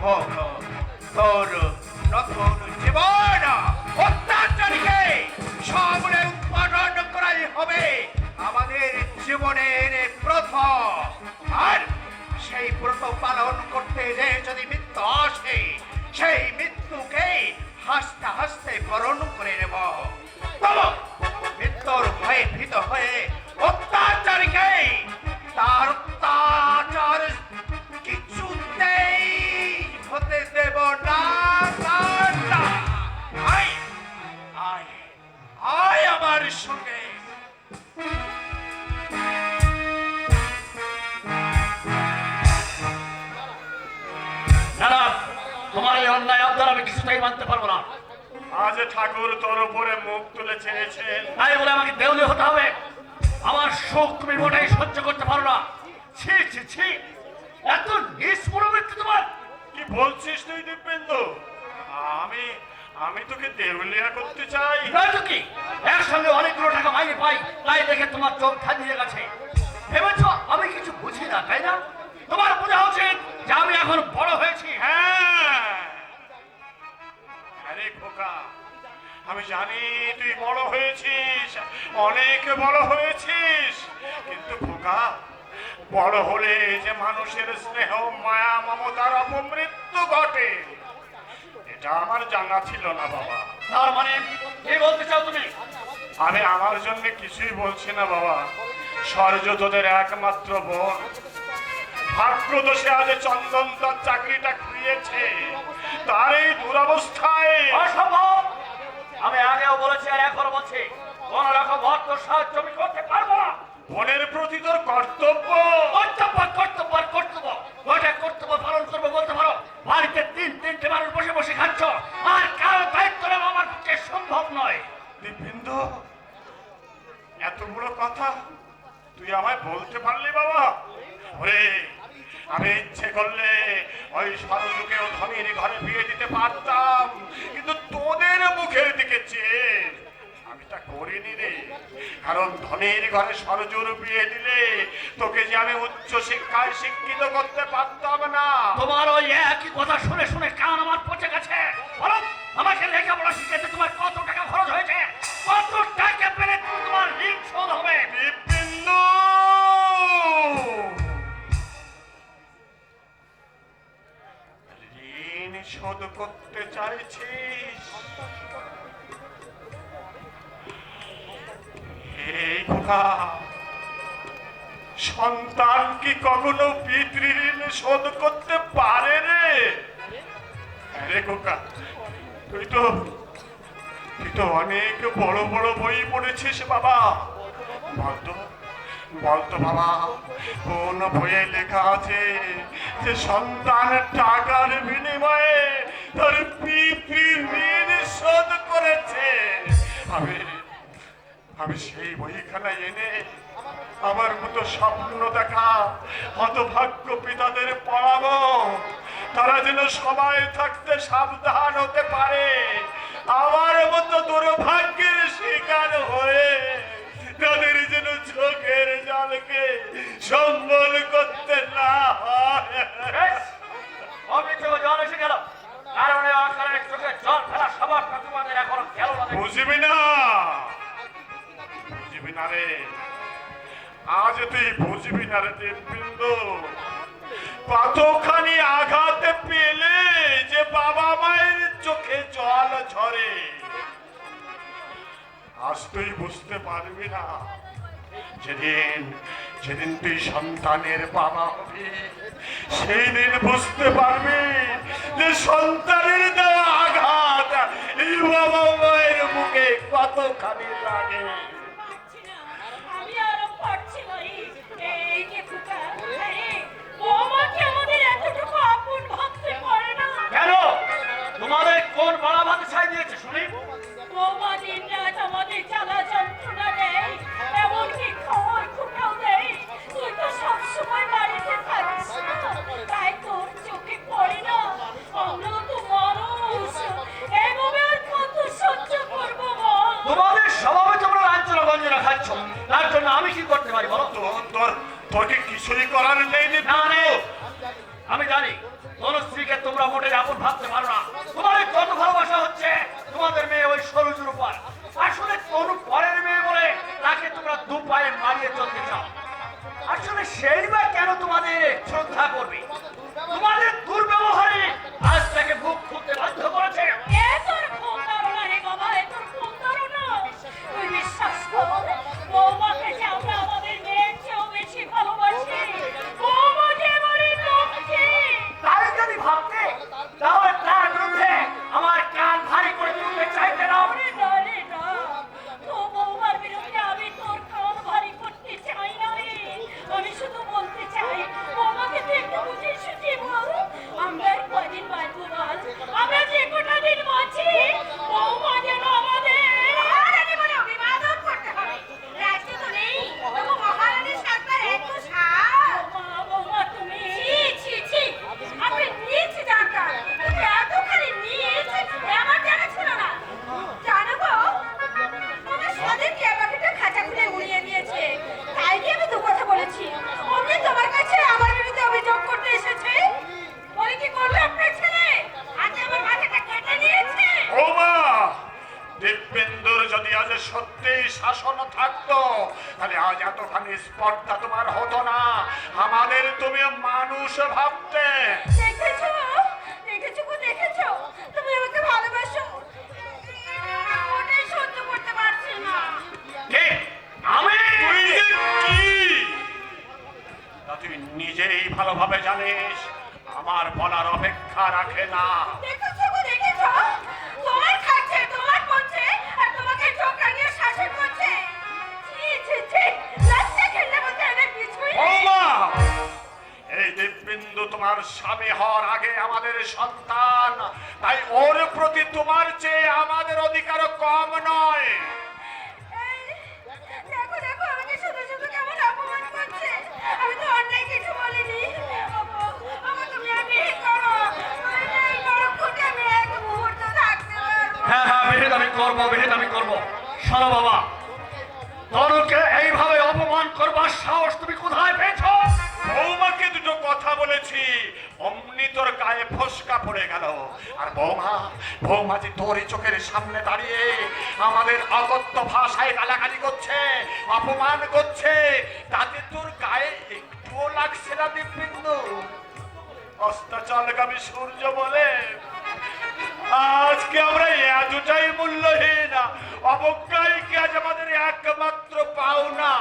হোক তোর নতুন জীবন অত্যাচারীকে সামনে উৎপাদন করাই হবে আমাদের জীবনের প্রথম। আর সেই ব্রত পালন করতে যে যদি মৃত্যু আসে সেই মৃত্যুকে হাসতে হাসতে বরণ করে নেব। তবে মৃত্যুর ভয়ে ভীত হয়ে অত্যাচারীকে তার অত্যাচার কিছুতেই হতে দেব না। আয় আয় আয় আমার সঙ্গে। তোমার এই অন্যায় আবদার আমি কিছুতেই মানতে পারবো না। আজ ঠাকুর তোর উপরে মুখ তুলে ছেড়েছেন, তাই বলে আমাকে দেউলে হতে হবে? আমার শোক তুমি মোটেই সহ্য করতে পারো না। ছি ছি ছি, এত নিষ্ঠ মনোবৃত্তি তোমার! কি বলছিস তুই দিব্যেন্দু? আমি আমি তোকে দেউলিয়া করতে চাই? নয়তো কি, একসঙ্গে অনেকগুলো টাকা মাইনে পাই, তাই দেখে তোমার চোখ ধাঁধিয়ে গেছে। ভেবেছ আমি কিছু বুঝি না, তাই না? তোমার বোঝা উচিত যে আমি এখন বড় হয়েছি। হ্যাঁ, আরে খোকা, আমি জানি তুই বড় হয়েছিস, অনেক বড় হয়েছিস, কিন্তু খোকা, বড় হলে যে মানুষের স্নেহ মায়া মমতার অপমৃত্যু ঘটে এটা আমার জানা ছিল না বাবা। তার মানে কি বলতে চাও তুমি? আমি আমার জন্য কিছুই বলছি না বাবা। সূর্য তোদের একমাত্র বোন, ভাগ্য দোষে আজ চন্দন তার চাকরিটা খুইয়েছে, তার এই দুরবস্থায় অসম্ভব! আমি আগেও বলেছি আর এখনো বলছি, কোন রকম অর্থ সাহায্য আমি করতে পারবো না। বোনের প্রতি তোর কর্তব্য। কর্তব্য কর্তব্য কর্তব্য ওটা কর্তব্য পালন করবো বলতে পারো? বাড়িতে তিনটে মানুষ বসে বসে খাচ্ছ, আর কারো দায়িত্ব নেওয়া আমার পক্ষে সম্ভব নয়। দিব্যেন্দু, এত বড় কথা তুই আমায় বলতে পারলি বাবা? ওরে, আমি ইচ্ছে করলে ওই সরযুকেও ধনীর ঘরে বিয়ে দিতে পারতাম, কিন্তু তোদের মুখের দিকে চেয়ে আমি তা করিনি রে। কারণ ধনীর ঘরে সরজুর বিয়ে দিলে তোকে যে আমি উচ্চ শিক্ষায় শিক্ষিত করতে পারতাম না। তোমার ওই একই কথা শুনে শুনে কান আমার পচে গেছে। বলো, আমাকে লেখাপড়া শিখাতে তোমার কত টাকা খরচ হয়েছে? কত টাকা পেলে তোমার ঋণ শোধ হবে? দিব্যেন্দু, ঋণ শোধ করতে চাইছিস? এই খোকা, সন্তান কি কখনো পিতৃঋণ শোধ করতে পারে রে? আরে খোকা, তুই তো অনেক বড় বড় বই পড়েছিস বাবা। বলতো বলতো বাবা, কোন বইয়ে লেখা আছে যে সন্তান টাকার বিনিময়ে তোর পিতৃঋণ শোধ করেছে? আমি সেই বইখানা এনে আমার মতো স্বপ্ন দেখা হতভাগ্য পিতাদের পড়াবো, তারা যেন সময় থাকতে সাবধান হতে পারে, আমার মতো দুর্ভাগ্যের শিকার হয়ে তাদের যেন চোখের জলকে সম্বল করতে না হয়। আমি তো জল এসে গেল, কারণে আকারে চোখে জল ফেলা স্বভাবটা তোমাদের এখনো গেল না। বুঝবি না, বুঝবি না রে, আজ তুই বুঝবি না রে দিব্যেন্দু। কতখানি আঘাত পেলে যে বাবা মায়ের চোখে জল ঝরে, আজ তুই বুঝতে পারবি না। যেদিন যেদিন তুই সন্তানের বাবা হবি, সেই দিন বুঝতে পারবি যে সন্তানের দেওয়া আঘাত এই বাবা মায়ের মুখে কতখানি লাগে। কেন তোমাদের কোন বাড়া ভাত ছাই দিয়েছে শুনি? আমাদের জ্বালা যন্ত্রণা দেয়, এমনকি খাওয়ার খোটাও দেয়। তুই তো সবসময় বাড়িতে থাকিস না, তাই তোর চোখে পড়ে না। আমরা তো মানুষ, এভাবে আর কত সহ্য করবো বল? তোমাদের স্বভাবে তোমরা লাঞ্ছনা গঞ্জনা খাচ্ছ, তার জন্য আমি কি করতে পারি বলো? তোর কি কিছুই করার নেই? না রে, আমি জানি কোন স্ত্রীকে তোমরা স্পর্ধা তোমার হতো না, আমাদের তুমি মানুষ ভাবতে। দেখেছো দেখেছো গো, দেখেছো তুমি আমাকে ভালোবাসো, ওটাই সহ্য করতে পারছি না। কে? আমি? তুই যে কি তা তুই নিজেই ভালোভাবে জানিস, আমার বলার অপেক্ষা রাখে না। দেখেছো গো, দেখেছো তোমার খাচ্ছে, তোমার করছে, আর তোমাকে টোকা নিয়ে শাসন করছে। ছি ছি ছি, লজ্জা খেলতে বলতে এদের কিছুই নেই। বৌমা, এই দিব্যেন্দু তোমার স্বামী হওয়ার আগে আমাদের সন্তান, তাই ওর প্রতি তোমার চেয়ে আমাদের অধিকারও কম নয়। এই, দেখো দেখো আমাকে শুধু শুধু কেমন অপমান করছে। আমি তো অন্যায় কিছু বলিনি। ওগো তুমি আর বিয়ে করো, নইলে এই নরককুটে আমি এক মুহূর্ত থাকতে পারবো না। হ্যাঁ হ্যাঁ, বিহিত আমি করবো, বিহিত আমি করবো। শোনো বাবা, তনুকে এইভাবে অপমান করবার সাহস তুমি কোথায় পেয়েছো? বৌমাকে দুটো কথা বলেছি, অমনি তোর গায়ে ফসকা পড়ে গেল। আর বৌমা যে তোর এই চোখের সামনে দাঁড়িয়ে আমাদের অগত্য ভাষায় গালাগালি করছে, অপমান করছে, তাতে তোর গায়ে একটুও লাগছে না দিব্যেন্দু? অস্তাচলগামী সূর্য বলে আজকে আমরা এতটাই মূল্যহীন, অবজ্ঞাই কি আজ আমাদের একমাত্র পাওনা?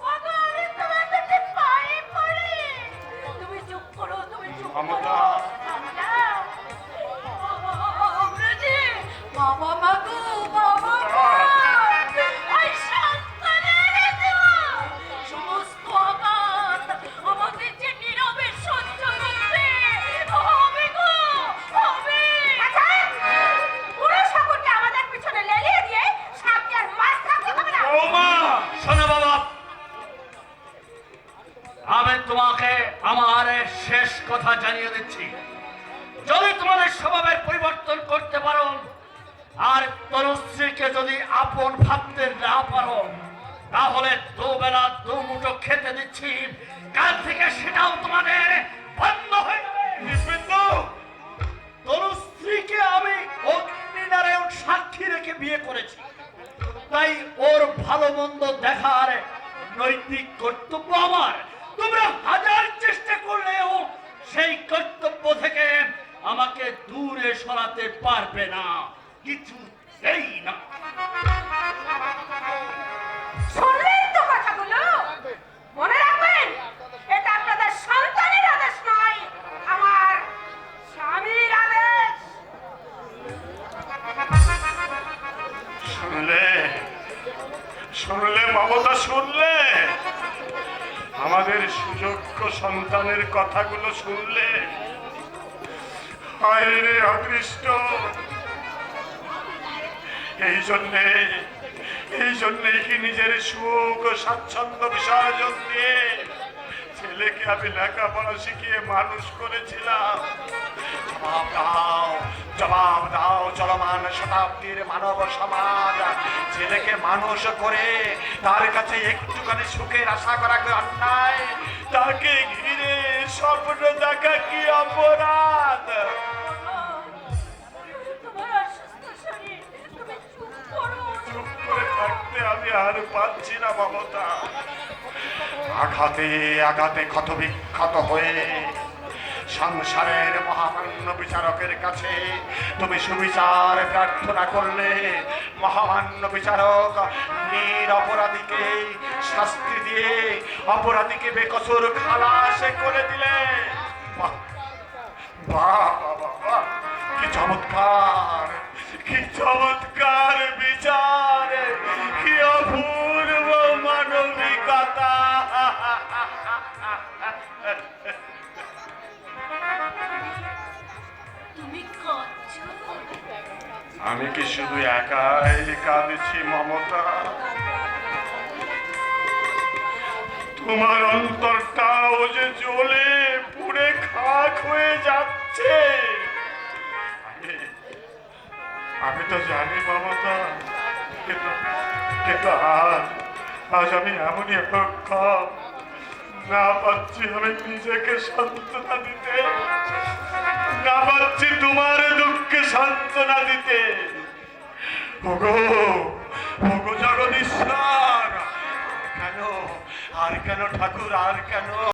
ওগো আমি তোমার কাছে পায়ে পড়ি, তুমি চুপ করো, তুমি চুপ করো। মমতা। অমৃতি, বাবা মা গো, বাবা মা। ওই সন্তানের দেওয়া সমস্ত আঘাত আমাদের যে নীরবে সহ্য করতে হবে গো, হবে। আচ্ছা, পুরো শহরকে আমাদের পিছনে লেলিয়ে দিয়ে সামনে আর মাছ থাকতে হবে না। বৌমা, শোনো বাবা, আমি তোমাকে আমার শেষ কথা জানিয়ে দিচ্ছি। যদি তোমাদের স্বভাবের পরিবর্তন করতে পারো আর তনুশ্রীকে যদি আপন ভাবতে না পারো, তাহলে দুবেলা দুমুঠো খেতে দিচ্ছি, কাল থেকে সেটাও তোমাদের বন্ধ হয়ে যাবে। দিব্যেন্দু, তনুশ্রীকে আমি অগ্নিনারায়ণ সাক্ষী রেখে বিয়ে করেছি, তাই ওর ভালো মন্দ দেখার নৈতিক কর্তব্য আমার। তোমরা হাজার চেষ্টা করলেও সেই কর্তব্য থেকে আমাকে দূরে সরাতে পারবে না, কিছুতেই না। শুনলেন তো কথাগুলো? মনে রাখবেন, এটা আপনাদের সন্তানের আদেশ নয়, আমার স্বামীর আদেশ। শুনলে মমতা, শুনলে আমাদের সুযোগ্য সন্তানের কথাগুলো শুনলে? হায় রে অদৃষ্ট, এই জন্যে কি নিজের সুখ ও স্বাচ্ছন্দ্য বিসর্জন দিয়ে ছেলেকে আমি লেখাপড়া শিখিয়ে মানুষ করেছিলাম? জবাব দাও চলমান শতাব্দীর মানব সমাজ, ছেলেকে মানুষ করে তার কাছে একটুখানি সুখের আশা করা কি অন্যায়? তাকে ঘিরে স্বপ্ন দেখা কি অপরাধ? তোমার অসুস্থ শরীর, তুমি চুপ করো। চুপ করে থাকতে আমি আর পাচ্ছি না মমতা। আঘাতে আঘাতে ক্ষতবিক্ষত হয়ে সংসারের মহামান্য বিচারকের কাছে তুমি সুবিচার প্রার্থনা করলে। মহামান্য বিচারক নিরপরাধীকে শাস্তি দিয়ে অপরাধীকে বেকসুর খালাস করে দিলে। বাহ বাহ বাহ বাহ, কি চমৎকার, কি চমৎকার বিচার, কি অপূর্ব মানবিকতা। তুমি কাঁদছো? আমি কি শুধু একাই কাঁদছি মমতা? তোমার অন্তরটাও যে জ্বলে পুড়ে খাক হয়ে যাচ্ছে। আমি তো জানি মমতা, কিন্তু আজ আমি এমনই অক্ষম, না পাচ্ছি আমি নিজেকে সান্ত্বনা দিতে, না পাচ্ছি তোমার দুঃখে সান্ত্বনা দিতে। ওগো ওগো জগদীশ্বর, আর কেন ঠাকুর আর কেন?